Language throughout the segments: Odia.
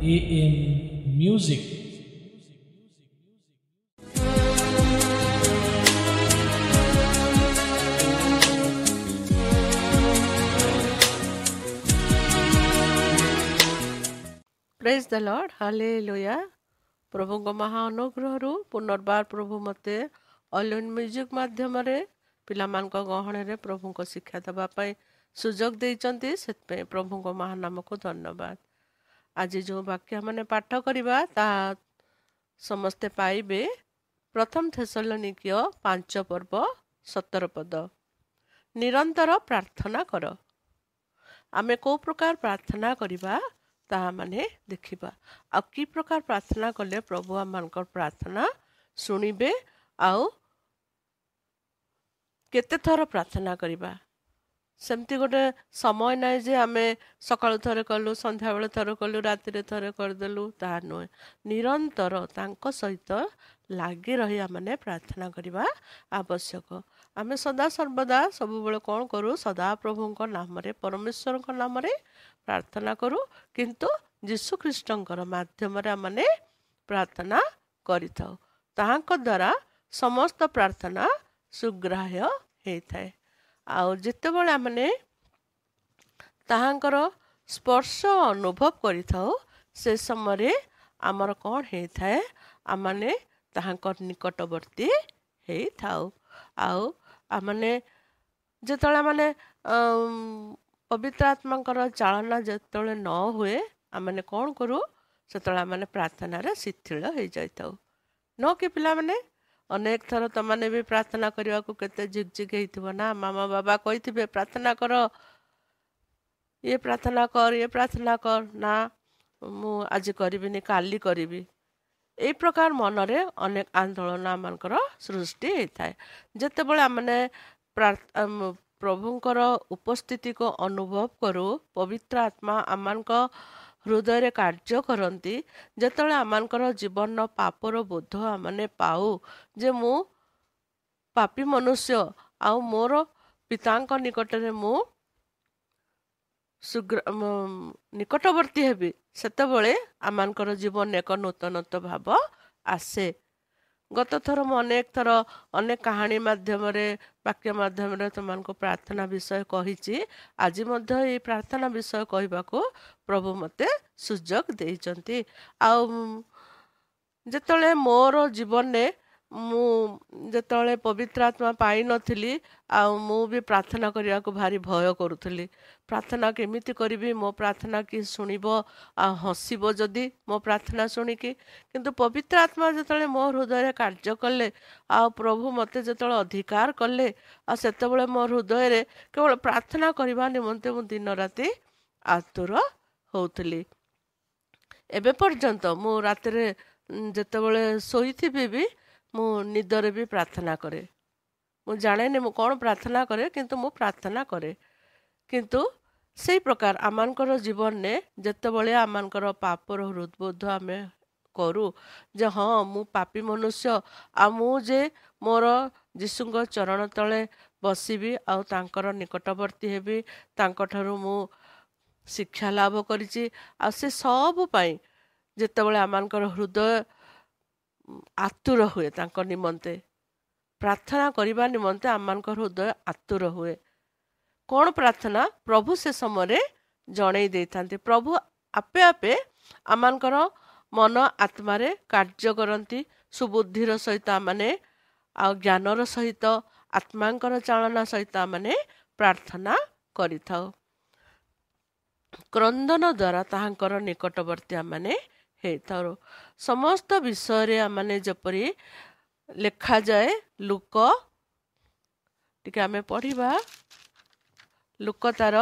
AM Music. ପ୍ରେଜ୍ ଦ ଲର୍ଡ, ହାଲେଲୁୟା। ପ୍ରଭୁଙ୍କ ମହା ଅନୁଗ୍ରହରୁ ପୁନର୍ବାର ପ୍ରଭୁ ମୋତେ ଅଲିନ୍ ମ୍ୟୁଜିକ୍ ମାଧ୍ୟମରେ ପିଲାମାନଙ୍କ ଗହଣରେ ପ୍ରଭୁଙ୍କ ଶିକ୍ଷା ଦେବା ପାଇଁ ସୁଯୋଗ ଦେଇଛନ୍ତି। ସେଥିପାଇଁ ପ୍ରଭୁଙ୍କ ମହାନାମକୁ ଧନ୍ୟବାଦ। ଆଜି ଯେଉଁ ବାକ୍ୟ ମାନେ ପାଠ କରିବା ତାହା ସମସ୍ତେ ପାଇବେ। ପ୍ରଥମ ଥେସଲୋନିକୀୟ 5:17 ନିରନ୍ତର ପ୍ରାର୍ଥନା କର। ଆମେ କେଉଁ ପ୍ରକାର ପ୍ରାର୍ଥନା କରିବା ତାହା ମାନେ ଦେଖିବା। ଆଉ କି ପ୍ରକାର ପ୍ରାର୍ଥନା କଲେ ପ୍ରଭୁ ଆମମାନଙ୍କର ପ୍ରାର୍ଥନା ଶୁଣିବେ, ଆଉ କେତେ ଥର ପ୍ରାର୍ଥନା କରିବା। ସେମିତି ଗୋଟେ ସମୟ ନାହିଁ ଯେ ଆମେ ସକାଳୁ ଥରେ କଲୁ, ସନ୍ଧ୍ୟାବେଳେ ଥରେ କଲୁ, ରାତିରେ ଥରେ କରିଦେଲୁ, ତାହା ନୁହେଁ। ନିରନ୍ତର ତାଙ୍କ ସହିତ ଲାଗି ରହି ଆମେ ପ୍ରାର୍ଥନା କରିବା ଆବଶ୍ୟକ। ଆମେ ସଦାସର୍ବଦା ସବୁବେଳେ କ'ଣ କରୁ? ସଦାପ୍ରଭୁଙ୍କ ନାମରେ, ପରମେଶ୍ୱରଙ୍କ ନାମରେ ପ୍ରାର୍ଥନା କରୁ, କିନ୍ତୁ ଯୀଶୁଖ୍ରୀଷ୍ଟଙ୍କର ମାଧ୍ୟମରେ ଆମେ ପ୍ରାର୍ଥନା କରିଥାଉ। ତାହାଙ୍କ ଦ୍ୱାରା ସମସ୍ତ ପ୍ରାର୍ଥନା ସୁଗ୍ରାହ୍ୟ ହେଇଥାଏ। ଆଉ ଯେତେବେଳେ ଆମେ ତାହାଙ୍କର ସ୍ପର୍ଶ ଅନୁଭବ କରିଥାଉ, ସେ ସମୟରେ ଆମର କ'ଣ ହେଇଥାଏ? ଆମେ ତାହାଙ୍କ ନିକଟବର୍ତ୍ତୀ ହେଇଥାଉ। ଆଉ ଆମେ ଯେତେବେଳେ ଆମେ ପବିତ୍ର ଆତ୍ମାଙ୍କର ଚାଳନା ଯେତେବେଳେ ନ ହୁଏ, ଆମେ କ'ଣ କରୁ? ସେତେବେଳେ ଆମେ ପ୍ରାର୍ଥନାରେ ଶିଥିଳ ହେଇଯାଇଥାଉ। ନ କି ପିଲାମାନେ? ଅନେକ ଥର ତମାନେ ବି ପ୍ରାର୍ଥନା କରିବାକୁ କେତେ ଝିକଝିକ ହେଇଥିବ ନା। ମାମା ବାବା କହିଥିବେ ପ୍ରାର୍ଥନା କର, ଇଏ ପ୍ରାର୍ଥନା କର, ଇଏ ପ୍ରାର୍ଥନା କର। ନା, ମୁଁ ଆଜି କରିବିନି, କାଲି କରିବି। ଏଇ ପ୍ରକାର ମନରେ ଅନେକ ଆନ୍ଦୋଳନ ଆମମାନଙ୍କର ସୃଷ୍ଟି ହେଇଥାଏ। ଯେତେବେଳେ ଆମେ ପ୍ରଭୁଙ୍କର ଉପସ୍ଥିତିକୁ ଅନୁଭବ କରୁ, ପବିତ୍ର ଆତ୍ମା ଆମମାନଙ୍କ ହୃଦୟରେ କାର୍ଯ୍ୟ କରନ୍ତି। ଯେତେବେଳେ ଆମମାନଙ୍କର ଜୀବନର ପାପର ବୋଧ ଆମେ ପାଉ ଯେ ମୁଁ ପାପୀ ମନୁଷ୍ୟ, ଆଉ ମୋର ପିତାଙ୍କ ନିକଟରେ ମୁଁ ନିକଟବର୍ତ୍ତୀ ହେବି, ସେତେବେଳେ ଆମମାନଙ୍କର ଜୀବନରେ ଏକ ନୂତନତ୍ୱ ଭାବ ଆସେ। ଗତ ଥର ମୁଁ ଅନେକ ଥର ଅନେକ କାହାଣୀ ମାଧ୍ୟମରେ, ବାକ୍ୟ ମାଧ୍ୟମରେ ତୁମମାନଙ୍କୁ ପ୍ରାର୍ଥନା ବିଷୟ କହିଛି। ଆଜି ମଧ୍ୟ ଏଇ ପ୍ରାର୍ଥନା ବିଷୟ କହିବାକୁ ପ୍ରଭୁ ମୋତେ ସୁଯୋଗ ଦେଇଛନ୍ତି। ଆଉ ଯେତେବେଳେ ମୋର ଜୀବନରେ ମୁଁ ଯେତେବେଳେ ପବିତ୍ର ଆତ୍ମା ପାଇନଥିଲି, ଆଉ ମୁଁ ବି ପ୍ରାର୍ଥନା କରିବାକୁ ଭାରି ଭୟ କରୁଥିଲି। ପ୍ରାର୍ଥନା କେମିତି କରିବି? ମୋ ପ୍ରାର୍ଥନା କି ଶୁଣିବ? ଆଉ ହସିବ ଯଦି ମୋ ପ୍ରାର୍ଥନା ଶୁଣିକି। କିନ୍ତୁ ପବିତ୍ର ଆତ୍ମା ଯେତେବେଳେ ମୋ ହୃଦୟରେ କାର୍ଯ୍ୟ କଲେ, ଆଉ ପ୍ରଭୁ ମୋତେ ଯେତେବେଳେ ଅଧିକାର କଲେ, ଆଉ ସେତେବେଳେ ମୋ ହୃଦୟରେ କେବଳ ପ୍ରାର୍ଥନା କରିବା ନିମନ୍ତେ ମୁଁ ଦିନ ରାତି ଆତୁର ହେଉଥିଲି। ଏବେ ପର୍ଯ୍ୟନ୍ତ ମୁଁ ରାତିରେ ଯେତେବେଳେ ଶୋଇଥିବି ବି ମୁଁ ନିଦରେ ବି ପ୍ରାର୍ଥନା କରେ। ମୁଁ ଜାଣେନି ମୁଁ କ'ଣ ପ୍ରାର୍ଥନା କରେ, କିନ୍ତୁ ମୁଁ ପ୍ରାର୍ଥନା କରେ। କିନ୍ତୁ ସେଇ ପ୍ରକାର ଆମମାନଙ୍କର ଜୀବନରେ ଯେତେବେଳେ ଆମମାନଙ୍କର ପାପର ହୃଦବୋଧ ଆମେ କରୁ ଯେ ହଁ ମୁଁ ପାପୀ ମନୁଷ୍ୟ, ଆଉ ମୁଁ ଯେ ମୋର ଯୀଶୁଙ୍କ ଚରଣ ତଳେ ବସିବି, ଆଉ ତାଙ୍କର ନିକଟବର୍ତ୍ତୀ ହେବି, ତାଙ୍କଠାରୁ ମୁଁ ଶିକ୍ଷା ଲାଭ କରିଛି। ଆଉ ସେ ସବୁ ପାଇଁ ଯେତେବେଳେ ଆମମାନଙ୍କର ହୃଦୟ ଆତୁର ହୁଏ, ତାଙ୍କ ନିମନ୍ତେ ପ୍ରାର୍ଥନା କରିବା ନିମନ୍ତେ ଆମମାନଙ୍କର ହୃଦୟ ଆତୁର ହୁଏ। କ'ଣ ପ୍ରାର୍ଥନା? ପ୍ରଭୁ ସେ ସମୟରେ ଜଣେଇ ଦେଇଥାନ୍ତି। ପ୍ରଭୁ ଆପେ ଆପେ ଆମମାନଙ୍କର ମନ ଆତ୍ମାରେ କାର୍ଯ୍ୟ କରନ୍ତି। ସୁବୁଦ୍ଧିର ସହିତ ଆମେ, ଆଉ ଜ୍ଞାନର ସହିତ, ଆତ୍ମାଙ୍କର ଚାଳନା ସହିତ ଆମେ ପ୍ରାର୍ଥନା କରିଥାଉ। କ୍ରନ୍ଦନ ଦ୍ୱାରା ତାହାଙ୍କର ନିକଟବର୍ତ୍ତୀ ଆମେ ହେଇଥାଉ। ସମସ୍ତ ବିଷୟରେ ଆମେ ଯେପରି ଲେଖାଯାଏ, ଲୁକ ଟିକେ ଆମେ ପଢ଼ିବା। ଲୁକ ତାର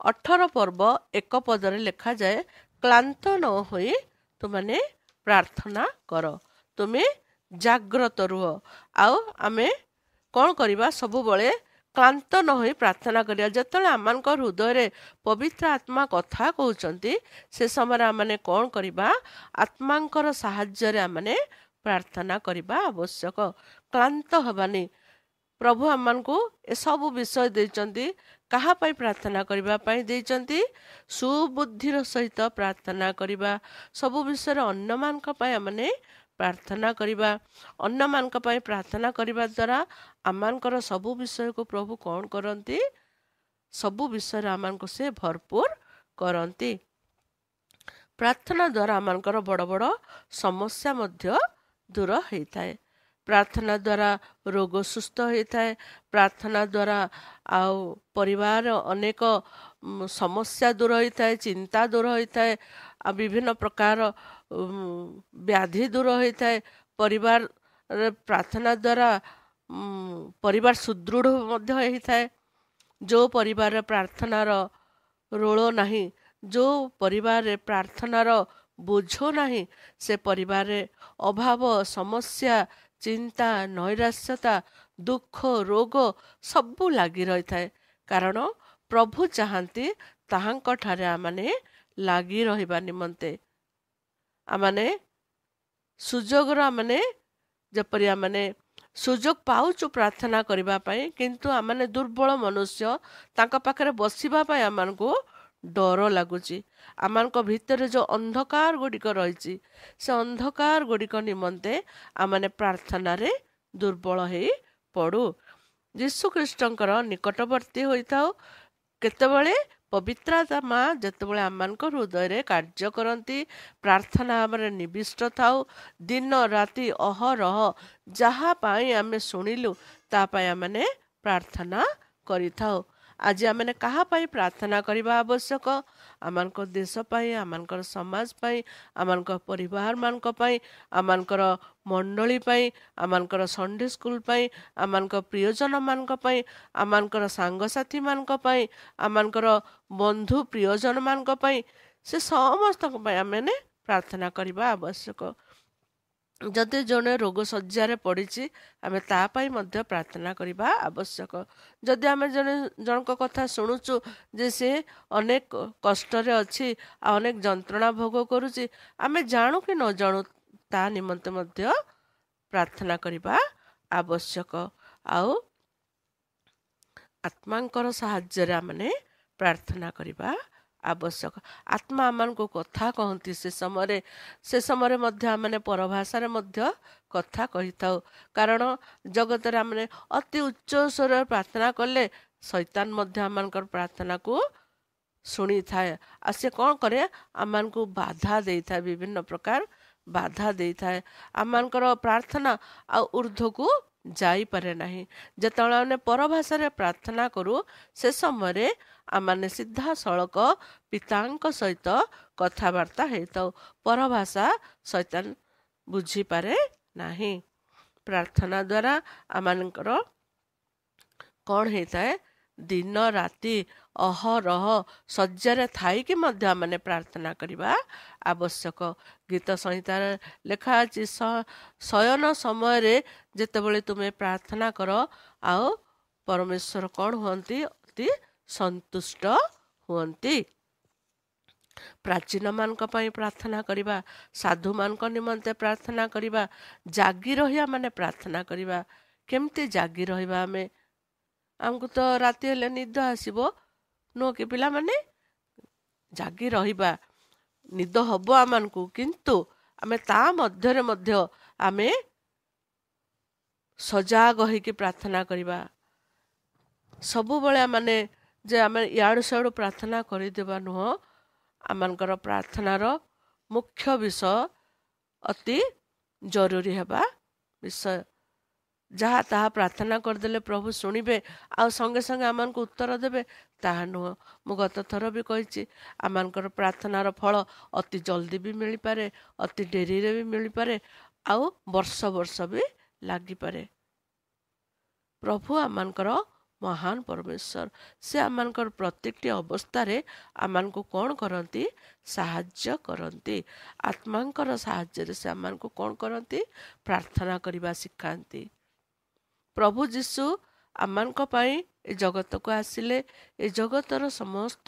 18:1 ଲେଖାଯାଏ, କ୍ଳାନ୍ତ ନ ହୋଇ ତୁମେ ପ୍ରାର୍ଥନା କର, ତୁମେ ଜାଗ୍ରତ ରୁହ। ଆଉ ଆମେ କ'ଣ କରିବା? ସବୁବେଳେ କ୍ଳାନ୍ତ ନ ହୋଇ ପ୍ରାର୍ଥନା କରିବା। ଯେତେବେଳେ ଆମମାନଙ୍କ ହୃଦୟରେ ପବିତ୍ର ଆତ୍ମା କଥା କହୁଛନ୍ତି, ସେ ସମୟରେ ଆମେ କ'ଣ କରିବା? ଆତ୍ମାଙ୍କର ସାହାଯ୍ୟରେ ଆମେ ପ୍ରାର୍ଥନା କରିବା ଆବଶ୍ୟକ। କ୍ଳାନ୍ତ ହେବାନି। ପ୍ରଭୁ ଆମମାନଙ୍କୁ ଏସବୁ ବିଷୟ ଦେଇଛନ୍ତି। କାହା ପାଇଁ ପ୍ରାର୍ଥନା କରିବା ପାଇଁ ଦେଇଛନ୍ତି? ସୁବୁଦ୍ଧିର ସହିତ ପ୍ରାର୍ଥନା କରିବା। ସବୁ ବିଷୟରେ ଅନ୍ୟମାନଙ୍କ ପାଇଁ ଆମେ ପ୍ରାର୍ଥନା କରିବା। ଅନ୍ୟମାନଙ୍କ ପାଇଁ ପ୍ରାର୍ଥନା କରିବା ଦ୍ୱାରା ଆମମାନଙ୍କର ସବୁ ବିଷୟକୁ ପ୍ରଭୁ କ'ଣ କରନ୍ତି? ସବୁ ବିଷୟରେ ଆମମାନଙ୍କୁ ସେ ଭରପୁର କରନ୍ତି। ପ୍ରାର୍ଥନା ଦ୍ୱାରା ଆମମାନଙ୍କର ବଡ଼ ବଡ଼ ସମସ୍ୟା ମଧ୍ୟ ଦୂର ହେଇଥାଏ। ପ୍ରାର୍ଥନା ଦ୍ୱାରା ରୋଗ ସୁସ୍ଥ ହୋଇଥାଏ। ପ୍ରାର୍ଥନା ଦ୍ୱାରା ଆଉ ପରିବାର ଅନେକ ସମସ୍ୟା ଦୂର ହୋଇଥାଏ, ଚିନ୍ତା ଦୂର ହୋଇଥାଏ, ଆଉ ବିଭିନ୍ନ ପ୍ରକାର ବ୍ୟାଧି ଦୂର ହୋଇଥାଏ। ପରିବାରରେ ପ୍ରାର୍ଥନା ଦ୍ୱାରା ପରିବାର ସୁଦୃଢ଼ ମଧ୍ୟ ହେଇଥାଏ। ଯେଉଁ ପରିବାରରେ ପ୍ରାର୍ଥନାର ରୋଳ ନାହିଁ, ଯେଉଁ ପରିବାରରେ ପ୍ରାର୍ଥନାର ବୋଝ ନାହିଁ, ସେ ପରିବାରରେ ଅଭାବ, ସମସ୍ୟା, ଚିନ୍ତା, ନୈରାଶ୍ୟତା, ଦୁଃଖ, ରୋଗ ସବୁ ଲାଗି ରହିଥାଏ। କାରଣ ପ୍ରଭୁ ଚାହାନ୍ତି ତାହାଙ୍କଠାରେ ଆମମାନେ ଲାଗି ରହିବା ନିମନ୍ତେ। ଆମମାନେ ସୁଯୋଗର ଯେପରି ସୁଯୋଗ ପାଉଛୁ ପ୍ରାର୍ଥନା କରିବା ପାଇଁ, କିନ୍ତୁ ଆମମାନେ ଦୁର୍ବଳ ମନୁଷ୍ୟ, ତାଙ୍କ ପାଖରେ ବସିବା ପାଇଁ ଆମମାନଙ୍କୁ ଡର ଲାଗୁଛି। ଆମମାନଙ୍କ ଭିତରେ ଯେଉଁ ଅନ୍ଧକାର ଗୁଡ଼ିକ ରହିଛି, ସେ ଅନ୍ଧକାର ଗୁଡ଼ିକ ନିମନ୍ତେ ଆମମାନେ ପ୍ରାର୍ଥନାରେ ଦୁର୍ବଳ ହେଇ ପଡ଼ୁ। ଯୀଶୁଖ୍ରୀଷ୍ଟଙ୍କର ନିକଟବର୍ତ୍ତୀ ହୋଇଥାଉ। କେତେବେଳେ? ପବିତ୍ରତା ମା ଯେତେବେଳେ ଆମମାନଙ୍କ ହୃଦୟରେ କାର୍ଯ୍ୟ କରନ୍ତି, ପ୍ରାର୍ଥନା ଆମର ନିବିଷ୍ଟ ଥାଉ। ଦିନ ରାତି ଅହରହ ଯାହା ପାଇଁ ଆମେ ଶୁଣିଲୁ ତା ପାଇଁ ଆମେ ପ୍ରାର୍ଥନା କରିଥାଉ। ଆଜି ଆମେ କାହା ପାଇଁ ପ୍ରାର୍ଥନା କରିବା ଆବଶ୍ୟକ? ଆମମାନଙ୍କ ଦେଶ ପାଇଁ, ଆମମାନଙ୍କର ସମାଜ ପାଇଁ, ଆମମାନଙ୍କ ପରିବାରମାନଙ୍କ ପାଇଁ, ଆମମାନଙ୍କର ମଣ୍ଡଳୀ ପାଇଁ, ଆମମାନଙ୍କର ସଣ୍ଡେ ସ୍କୁଲ ପାଇଁ, ଆମମାନଙ୍କ ପ୍ରିୟଜନମାନଙ୍କ ପାଇଁ, ଆମମାନଙ୍କର ସାଙ୍ଗସାଥିମାନଙ୍କ ପାଇଁ, ଆମମାନଙ୍କର ବନ୍ଧୁ ପ୍ରିୟଜନମାନଙ୍କ ପାଇଁ, ସେ ସମସ୍ତଙ୍କ ପାଇଁ ଆମେ ପ୍ରାର୍ଥନା କରିବା ଆବଶ୍ୟକ। ଯଦି ଜଣେ ରୋଗ ଶଯ୍ୟାରେ ପଡ଼ିଛି, ଆମେ ତା ପାଇଁ ମଧ୍ୟ ପ୍ରାର୍ଥନା କରିବା ଆବଶ୍ୟକ। ଯଦି ଆମେ ଜଣଙ୍କ କଥା ଶୁଣୁଛୁ ଯେ ସେ ଅନେକ କଷ୍ଟରେ ଅଛି, ଆଉ ଅନେକ ଯନ୍ତ୍ରଣା ଭୋଗ କରୁଛି, ଆମେ ଜାଣୁ କି ନ ଜାଣୁ ତା ନିମନ୍ତେ ମଧ୍ୟ ପ୍ରାର୍ଥନା କରିବା ଆବଶ୍ୟକ। ଆଉ ଆତ୍ମାଙ୍କର ସାହାଯ୍ୟରେ ଆମେ ପ୍ରାର୍ଥନା କରିବା ଆବଶ୍ୟକ। ଆତ୍ମା ଆମମାନଙ୍କୁ କଥା କହନ୍ତି। ସେ ସମୟରେ ମଧ୍ୟ ଆମେ ପରଭାଷାରେ ମଧ୍ୟ କଥା କହିଥାଉ। କାରଣ ଜଗତରେ ଆମେ ଅତି ଉଚ୍ଚ ସ୍ୱରରେ ପ୍ରାର୍ଥନା କଲେ ଶୈତାନ ମଧ୍ୟ ଆମମାନଙ୍କର ପ୍ରାର୍ଥନାକୁ ଶୁଣିଥାଏ। ଆଉ ସେ କ'ଣ କରେ? ଆମମାନଙ୍କୁ ବାଧା ଦେଇଥାଏ, ବିଭିନ୍ନ ପ୍ରକାର ବାଧା ଦେଇଥାଏ। ଆମମାନଙ୍କର ପ୍ରାର୍ଥନା ଆଉ ଉର୍ଦ୍ଧ୍ୱକୁ ଯାଇପାରେ ନାହିଁ। ଯେତେବେଳେ ଆମେ ପରଭାଷାରେ ପ୍ରାର୍ଥନା କରୁ, ସେ ସମୟରେ ଆମେ ସିଧାସଳଖ ପିତାଙ୍କ ସହିତ କଥାବାର୍ତ୍ତା ହେଇଥାଉ। ପରଭାଷା ଶୈତାନ ବୁଝିପାରେ ନାହିଁ। ପ୍ରାର୍ଥନା ଦ୍ୱାରା ଆମମାନଙ୍କର କ'ଣ ହେଇଥାଏ? ଦିନ ରାତି ଅହରହ ଶଯ୍ୟାରେ ଥାଇକି ମଧ୍ୟ ଆମେ ପ୍ରାର୍ଥନା କରିବା ଆବଶ୍ୟକ। ଗୀତ ସଂହିତାରେ ଲେଖା ଅଛି, ଶୟନ ସମୟରେ ଯେତେବେଳେ ତୁମେ ପ୍ରାର୍ଥନା କର, ଆଉ ପରମେଶ୍ୱର କ'ଣ ହୁଅନ୍ତି? ଅତି ସନ୍ତୁଷ୍ଟ ହୁଅନ୍ତି। ପ୍ରାଚୀନମାନଙ୍କ ପାଇଁ ପ୍ରାର୍ଥନା କରିବା, ସାଧୁମାନଙ୍କ ନିମନ୍ତେ ପ୍ରାର୍ଥନା କରିବା, ଜାଗି ରହିବା ପ୍ରାର୍ଥନା କରିବା। କେମିତି ଜାଗି ରହିବା? ଆମକୁ ତ ରାତି ହେଲେ ନିଦ ଆସିବ, ନୁହଁ କି ପିଲାମାନେ? ଜାଗି ରହିବା, ନିଦ ହବ ଆମମାନଙ୍କୁ, କିନ୍ତୁ ଆମେ ତା ମଧ୍ୟରେ ମଧ୍ୟ ଆମେ ସଜାଗ ହେଇକି ପ୍ରାର୍ଥନା କରିବା। ସବୁବେଳେ ଯେ ଆମେ ଇଆଡ଼ୁ ସିଆଡ଼ୁ ପ୍ରାର୍ଥନା କରିଦେବା ନୁହଁ। ଆମମାନଙ୍କର ପ୍ରାର୍ଥନାର ମୁଖ୍ୟ ବିଷୟ ଅତି ଜରୁରୀ ହେବା ବିଷୟ। ଯାହା ତାହା ପ୍ରାର୍ଥନା କରିଦେଲେ ପ୍ରଭୁ ଶୁଣିବେ ଆଉ ସଙ୍ଗେ ସଙ୍ଗେ ଆମମାନଙ୍କୁ ଉତ୍ତର ଦେବେ, ତାହା ନୁହଁ। ମୁଁ ଗତ ଥର ବି କହିଛି, ଆମମାନଙ୍କର ପ୍ରାର୍ଥନାର ଫଳ ଅତି ଜଲ୍ଦି ବି ମିଳିପାରେ, ଅତି ଡେରିରେ ବି ମିଳିପାରେ, ଆଉ ବର୍ଷ ବର୍ଷ ବି ଲାଗିପାରେ। ପ୍ରଭୁ ଆମମାନଙ୍କର ମହାନ ପରମେଶ୍ୱର। ସେ ଆମମାନଙ୍କର ପ୍ରତ୍ୟେକଟି ଅବସ୍ଥାରେ ଆମମାନଙ୍କୁ କ'ଣ କରନ୍ତି? ସାହାଯ୍ୟ କରନ୍ତି। ଆତ୍ମାଙ୍କର ସାହାଯ୍ୟରେ ସେ ଆମମାନଙ୍କୁ କ'ଣ କରନ୍ତି? ପ୍ରାର୍ଥନା କରିବା ଶିଖାନ୍ତି। ପ୍ରଭୁ ଯୀଶୁ ଆମମାନଙ୍କ ପାଇଁ ଏ ଜଗତକୁ ଆସିଲେ। ଏ ଜଗତର ସମସ୍ତ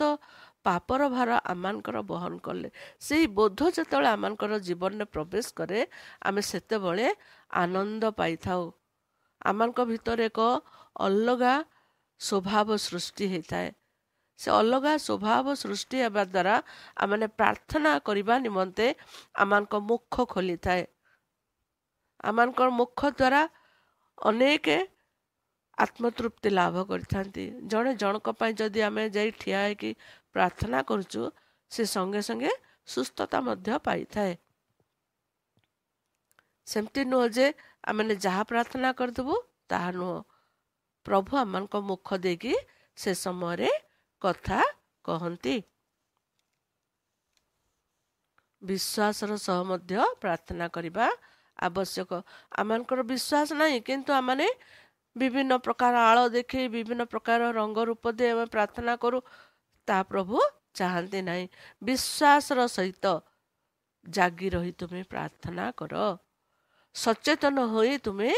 ପାପର ଭାର ଆମମାନଙ୍କର ବହନ କଲେ। ସେହି ବୋଧ ଯେତେବେଳେ ଆମମାନଙ୍କର ଜୀବନରେ ପ୍ରବେଶ କରେ, ଆମେ ସେତେବେଳେ ଆନନ୍ଦ ପାଇଥାଉ। ଆମମାନଙ୍କ ଭିତରେ ଏକ ଅଲଗା ସ୍ୱଭାବ ସୃଷ୍ଟି ହେଇଥାଏ। ସେ ଅଲଗା ସ୍ୱଭାବ ସୃଷ୍ଟି ହେବା ଦ୍ୱାରା ଆମେ ପ୍ରାର୍ଥନା କରିବା ନିମନ୍ତେ ଆମମାନଙ୍କ ମୁଖ ଖୋଲିଥାଏ। ଆମମାନଙ୍କର ମୁଖ ଦ୍ୱାରା ଅନେକ ଆତ୍ମତୃପ୍ତି ଲାଭ କରିଥାନ୍ତି। ଜଣେ ଜଣଙ୍କ ପାଇଁ ଯଦି ଆମେ ଯାଇ ଠିଆ ହେଇକି ପ୍ରାର୍ଥନା କରୁଛୁ, ସେ ସଙ୍ଗେ ସଙ୍ଗେ ସୁସ୍ଥତା ମଧ୍ୟ ପାଇଥାଏ। ସେମିତି ନୁହଁ ଯେ ଆମେ ଯାହା ପ୍ରାର୍ଥନା କରିଦେବୁ ତାହା ନୁହଁ। ପ୍ରଭୁ ଆମମାନଙ୍କ ମୁଖ ଦେଇକି ସେ ସମୟରେ କଥା କହନ୍ତି। ବିଶ୍ୱାସର ସହ ମଧ୍ୟ ପ୍ରାର୍ଥନା କରିବା ଆବଶ୍ୟକ। ଆମମାନଙ୍କର ବିଶ୍ୱାସ ନାହିଁ, କିନ୍ତୁ ଆମେ ବିଭିନ୍ନ ପ୍ରକାର ଆଳ ଦେଖି ବିଭିନ୍ନ ପ୍ରକାର ରଙ୍ଗ ରୂପ ଦେଇ ଆମେ ପ୍ରାର୍ଥନା କରୁ, ତାହା ପ୍ରଭୁ ଚାହାନ୍ତି ନାହିଁ। ବିଶ୍ୱାସର ସହିତ ଜାଗି ରହି ତୁମେ ପ୍ରାର୍ଥନା କର। ସଚେତନ ହୋଇ ତୁମେ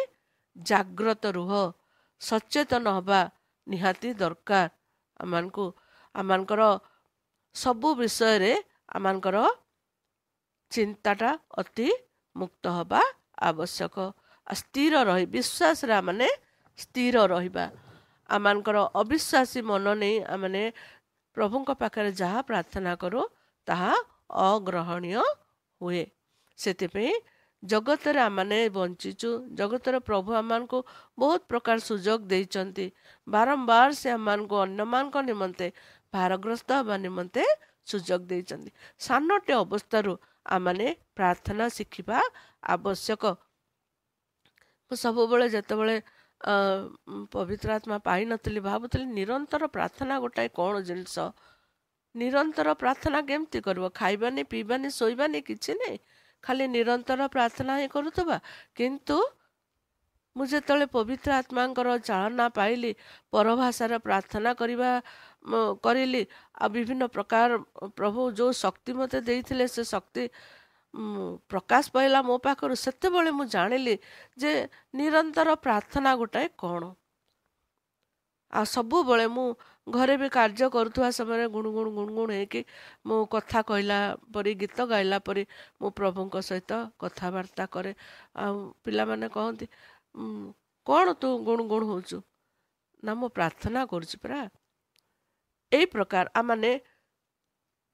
ଜାଗ୍ରତ ରୁହ। ସଚେତନ ହେବା ନିହାତି ଦରକାର। ଆମମାନଙ୍କର ସବୁ ବିଷୟରେ ଆମମାନଙ୍କର ଚିନ୍ତାଟା ଅତି ମୁକ୍ତ ହେବା ଆବଶ୍ୟକ। ସ୍ଥିର ରହି ବିଶ୍ୱାସରେ ଆମେ ସ୍ଥିର ରହିବା। ଆମମାନଙ୍କର ଅବିଶ୍ୱାସୀ ମନ ନେଇ ଆମେ ପ୍ରଭୁଙ୍କ ପାଖରେ ଯାହା ପ୍ରାର୍ଥନା କରୁ ତାହା ଅଗ୍ରହଣୀୟ ହୁଏ। ସେଥିପାଇଁ ଜଗତରେ ଆମେ ବଞ୍ଚିଛୁ। ଜଗତରେ ପ୍ରଭୁ ଆମମାନଙ୍କୁ ବହୁତ ପ୍ରକାର ସୁଯୋଗ ଦେଇଛନ୍ତି। ବାରମ୍ବାର ସେ ଆମମାନଙ୍କୁ ଅନ୍ୟମାନଙ୍କ ନିମନ୍ତେ ଭାରଗ୍ରସ୍ତ ହେବା ନିମନ୍ତେ ସୁଯୋଗ ଦେଇଛନ୍ତି। ସାନଟେ ଅବସ୍ଥାରୁ ଆମେ ପ୍ରାର୍ଥନା ଶିଖିବା ଆବଶ୍ୟକ। ମୁଁ ସବୁବେଳେ ଯେତେବେଳେ ପବିତ୍ର ଆତ୍ମା ପାଇନଥିଲି ଭାବୁଥିଲି ନିରନ୍ତର ପ୍ରାର୍ଥନା ଗୋଟାଏ କ'ଣ ଜିନିଷ। ନିରନ୍ତର ପ୍ରାର୍ଥନା କେମିତି କରିବ? ଖାଇବାନି, ପିଇବାନି, ଶୋଇବାନି, କିଛି ନାହିଁ, ଖାଲି ନିରନ୍ତର ପ୍ରାର୍ଥନା ହିଁ କରୁଥିବା। କିନ୍ତୁ ମୁଁ ଯେତେବେଳେ ପବିତ୍ର ଆତ୍ମାଙ୍କର ଚାଳନା ପାଇଲି, ପରଭାଷାରେ ପ୍ରାର୍ଥନା କରିଲି, ଆଉ ବିଭିନ୍ନ ପ୍ରକାର ପ୍ରଭୁ ଯେଉଁ ଶକ୍ତି ମୋତେ ଦେଇଥିଲେ ସେ ଶକ୍ତି ପ୍ରକାଶ ପାଇଲା ମୋ ପାଖରୁ, ସେତେବେଳେ ମୁଁ ଜାଣିଲି ଯେ ନିରନ୍ତର ପ୍ରାର୍ଥନା ଗୋଟାଏ କ'ଣ। ଆଉ ସବୁବେଳେ ମୁଁ ଘରେ ବି କାର୍ଯ୍ୟ କରୁଥିବା ସମୟରେ ଗୁଣଗୁଣ ହେଇକି ମୁଁ କଥା କହିଲା ପରି, ଗୀତ ଗାଇଲା ପରି ମୁଁ ପ୍ରଭୁଙ୍କ ସହିତ କଥାବାର୍ତ୍ତା କରେ। ଆଉ ପିଲାମାନେ କହନ୍ତି, କ'ଣ ତୁ ଗୁଣଗୁଣ ହେଉଛୁ? ନା, ମୁଁ ପ୍ରାର୍ଥନା କରୁଛି ପରା। ଏଇ ପ୍ରକାର ଆମେ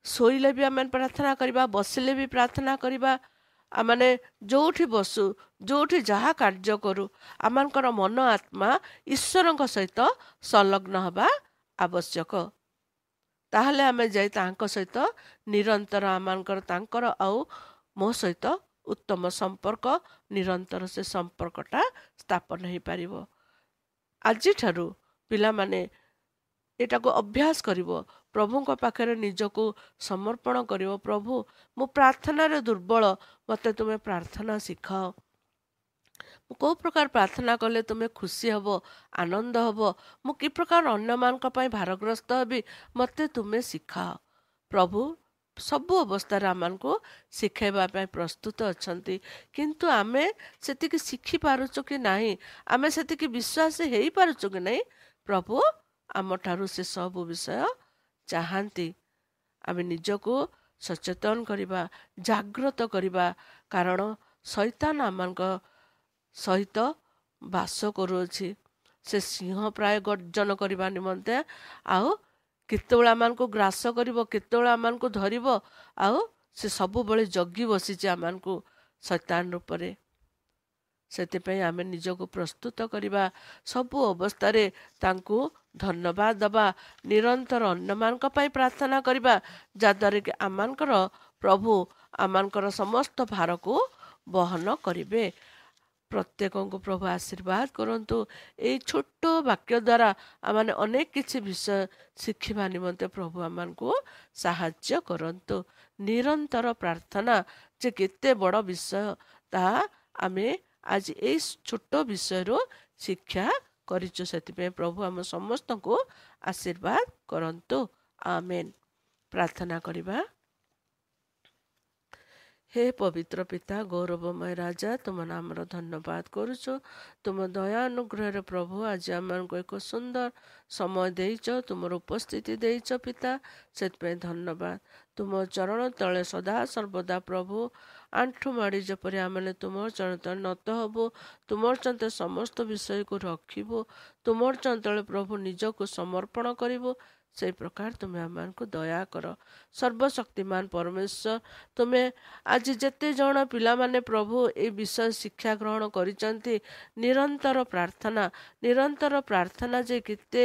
ଶୋଇଲେ ବି ଆମେ ପ୍ରାର୍ଥନା କରିବା, ବସିଲେ ବି ପ୍ରାର୍ଥନା କରିବା। ଆମେ ଯେଉଁଠି ବସୁ, ଯେଉଁଠି ଯାହା କାର୍ଯ୍ୟ କରୁ, ଆମମାନଙ୍କର ମନ ଆତ୍ମା ଈଶ୍ୱରଙ୍କ ସହିତ ସଂଲଗ୍ନ ହେବା ଆବଶ୍ୟକ। ତାହେଲେ ଆମେ ଯାଇ ତାଙ୍କ ସହିତ ନିରନ୍ତର ତାଙ୍କର ଆଉ ମୋ ସହିତ ଉତ୍ତମ ସମ୍ପର୍କ, ନିରନ୍ତର ସେ ସମ୍ପର୍କଟା ସ୍ଥାପନ ହେଇପାରିବ। ଆଜିଠାରୁ ପିଲାମାନେ ଏଟାକୁ ଅଭ୍ୟାସ କରିବ। ପ୍ରଭୁଙ୍କ ପାଖରେ ନିଜକୁ ସମର୍ପଣ କରିବ। ପ୍ରଭୁ, ମୁଁ ପ୍ରାର୍ଥନାରେ ଦୁର୍ବଳ, ମୋତେ ତୁମେ ପ୍ରାର୍ଥନା ଶିଖାଅ। ମୁଁ କେଉଁ ପ୍ରକାର ପ୍ରାର୍ଥନା କଲେ ତୁମେ ଖୁସି ହେବ, ଆନନ୍ଦ ହେବ, ମୁଁ କି ପ୍ରକାର ଅନ୍ୟମାନଙ୍କ ପାଇଁ ଭାରଗ୍ରସ୍ତ ହେବି, ମୋତେ ତୁମେ ଶିଖାଅ। ପ୍ରଭୁ ସବୁ ଅବସ୍ଥାରେ ଆମମାନଙ୍କୁ ଶିଖାଇବା ପାଇଁ ପ୍ରସ୍ତୁତ ଅଛନ୍ତି। କିନ୍ତୁ ଆମେ ସେତିକି ଶିଖିପାରୁଛୁ କି ନାହିଁ, ଆମେ ସେତିକି ବିଶ୍ୱାସୀ ହେଇପାରୁଛୁ କି ନାହିଁ, ପ୍ରଭୁ ଆମଠାରୁ ସେ ସବୁ ବିଷୟ ଚାହାନ୍ତି। ଆମେ ନିଜକୁ ସଚେତନ କରିବା, ଜାଗ୍ରତ କରିବା। କାରଣ ଶୈତାନ ଆମମାନଙ୍କ ସହିତ ବାସ କରୁଅଛି। ସେ ସିଂହ ପ୍ରାୟ ଗର୍ଜନ କରିବା ନିମନ୍ତେ, ଆଉ କେତେବେଳେ ଆମମାନଙ୍କୁ ଗ୍ରାସ କରିବ, କେତେବେଳେ ଆମମାନଙ୍କୁ ଧରିବ, ଆଉ ସେ ସବୁବେଳେ ଜଗି ବସିଛି ଆମମାନଙ୍କୁ ଶୈତାନ ରୂପରେ। ସେଥିପାଇଁ ଆମେ ନିଜକୁ ପ୍ରସ୍ତୁତ କରିବା, ସବୁ ଅବସ୍ଥାରେ ତାଙ୍କୁ ଧନ୍ୟବାଦ ଦେବା, ନିରନ୍ତର ଅନ୍ୟମାନଙ୍କ ପାଇଁ ପ୍ରାର୍ଥନା କରିବା, ଯାହାଦ୍ୱାରା କି ଆମମାନଙ୍କର ପ୍ରଭୁ ଆମମାନଙ୍କର ସମସ୍ତ ଭାରକୁ ବହନ କରିବେ। ପ୍ରତ୍ୟେକଙ୍କୁ ପ୍ରଭୁ ଆଶୀର୍ବାଦ କରନ୍ତୁ। ଏଇ ଛୋଟ ବାକ୍ୟ ଦ୍ୱାରା ଆମେ ଅନେକ କିଛି ବିଷୟ ଶିଖିବା ନିମନ୍ତେ ପ୍ରଭୁ ଆମମାନଙ୍କୁ ସାହାଯ୍ୟ କରନ୍ତୁ। ନିରନ୍ତର ପ୍ରାର୍ଥନା ଯେ କେତେ ବଡ଼ ବିଷୟ, ତାହା ଆମେ ଆଜି ଏଇ ଛୋଟ ବିଷୟରୁ ଶିକ୍ଷା କରିଛୁ। ସେଥିପାଇଁ ପ୍ରଭୁ ଆମ ସମସ୍ତଙ୍କୁ ଆଶୀର୍ବାଦ କରନ୍ତୁ। ଆମେନ୍। ପ୍ରାର୍ଥନା କରିବା। हे ପବିତ୍ର ପିତା ଗୌରବମୟ ରାଜା, ତୁମ ନାମର ଧନ୍ୟବାଦ କରୁଛୁ। ତୁମ ଦୟା ଅନୁଗ୍ରହରେ ପ୍ରଭୁ ଆଜି ଆମମାନଙ୍କୁ ଏକ ସୁନ୍ଦର ସମୟ ଦେଇଛ, ତୁମର ଉପସ୍ଥିତି ଦେଇଛ ପିତା, ସେଥିପାଇଁ ଧନ୍ୟବାଦ। ତୁମ ଚରଣ ତଳେ ସଦା ସର୍ବଦା ପ୍ରଭୁ ଆଣ୍ଠୁ ମାଡ଼ି ଯେପରି ଆମେ ତୁମର ଚରଣ ତଳେ ନତ ହବୁ, ତୁମର ଚନ୍ତେ ସମସ୍ତ ବିଷୟକୁ ରଖିବୁ, ତୁମର ଚଞ୍ଚଳେ ପ୍ରଭୁ ନିଜକୁ ସମର୍ପଣ କରିବୁ, ସେଇ ପ୍ରକାର ତୁମେ ଆମମାନଙ୍କୁ ଦୟା କର। ସର୍ବଶକ୍ତିମାନ ପରମେଶ୍ୱର, ତୁମେ ଆଜି ଯେତେ ଜଣ ପିଲାମାନେ ପ୍ରଭୁ ଏ ବିଷୟ ଶିକ୍ଷା ଗ୍ରହଣ କରିଛନ୍ତି, ନିରନ୍ତର ପ୍ରାର୍ଥନା ଯେ କେତେ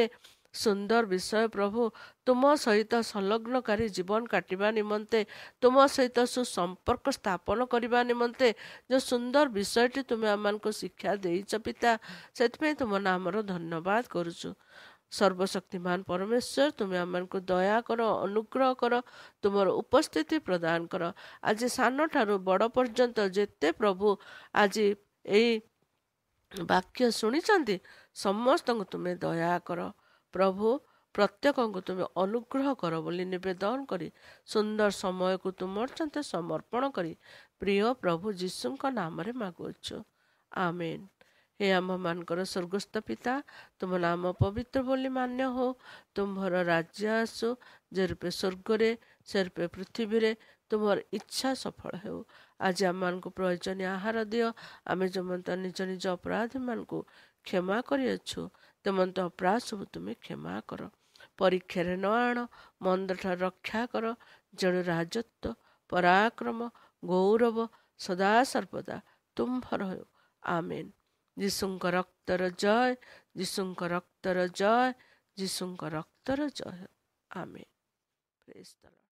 ସୁନ୍ଦର ବିଷୟ ପ୍ରଭୁ, ତୁମ ସହିତ ସଂଲଗ୍ନକାରୀ ଜୀବନ କାଟିବା ନିମନ୍ତେ, ତୁମ ସହିତ ସୁସମ୍ପର୍କ ସ୍ଥାପନ କରିବା ନିମନ୍ତେ ଯେଉଁ ସୁନ୍ଦର ବିଷୟଟି ତୁମେ ଆମମାନଙ୍କୁ ଶିକ୍ଷା ଦେଇଛ ପିତା, ସେଥିପାଇଁ ତୁମ ନାମର ଧନ୍ୟବାଦ କରୁଛୁ। ସର୍ବଶକ୍ତିମାନ ପରମେଶ୍ୱର, ତୁମେ ଆମମାନଙ୍କୁ ଦୟା କର, ଅନୁଗ୍ରହ କର, ତୁମର ଉପସ୍ଥିତି ପ୍ରଦାନ କର। ଆଜି ସାନଠାରୁ ବଡ଼ ପର୍ଯ୍ୟନ୍ତ ଯେତେ ପ୍ରଭୁ ଆଜି ଏଇ ବାକ୍ୟ ଶୁଣିଛନ୍ତି, ସମସ୍ତଙ୍କୁ ତୁମେ ଦୟା କର ପ୍ରଭୁ, ପ୍ରତ୍ୟେକଙ୍କୁ ତୁମେ ଅନୁଗ୍ରହ କର ବୋଲି ନିବେଦନ କରି ସୁନ୍ଦର ସମୟକୁ ତୁମର ଚନ୍ତେ ସମର୍ପଣ କରି ପ୍ରିୟ ପ୍ରଭୁ ଯୀଶୁଙ୍କ ନାମରେ ମାଗୁଅଛୁ, ଆମେନ୍। ହେ ଆମମାନଙ୍କର ସ୍ୱର୍ଗସ୍ଥ ପିତା, ତୁମ ନାମ ପବିତ୍ର ବୋଲି ମାନ୍ୟ ହଉ, ତୁମ୍ଭର ରାଜ୍ୟ ଆସୁ, ଯେ ରୂପେ ସ୍ୱର୍ଗରେ ସେ ରୂପେ ପୃଥିବୀରେ ତୁମର ଇଚ୍ଛା ସଫଳ ହେଉ। ଆଜି ଆମମାନଙ୍କୁ ପ୍ରয়োଜନୀୟ ଆହାର ଦିଅ, ଆମେ ଯେମନ୍ତ ନିଜ ନିଜ ଅପରାଧୀମାନଙ୍କୁ କ୍ଷମା କରିଅଛୁ, ତେମନ୍ତ ଅପରାଧ ସବୁ ତୁମେ କ୍ଷମା କର। ପରୀକ୍ଷାରେ ନ ଆଣ, ମନ୍ଦଠାରୁ ରକ୍ଷା କର, ଯେଣୁ ରାଜତ୍ୱ, ପରାକ୍ରମ, ଗୌରବ ସଦା ସର୍ବଦା ତୁମ୍ଭର ହେଉ, ଆମେନ୍। ଯୀଶୁଙ୍କ ରକ୍ତର ଜୟ, ଯୀଶୁଙ୍କ ରକ୍ତର ଜୟ, ଯୀଶୁଙ୍କ ରକ୍ତର ଜୟ, ଆମେନ୍। ପ୍ରେଜ୍ ଦ ଲର୍ଡ।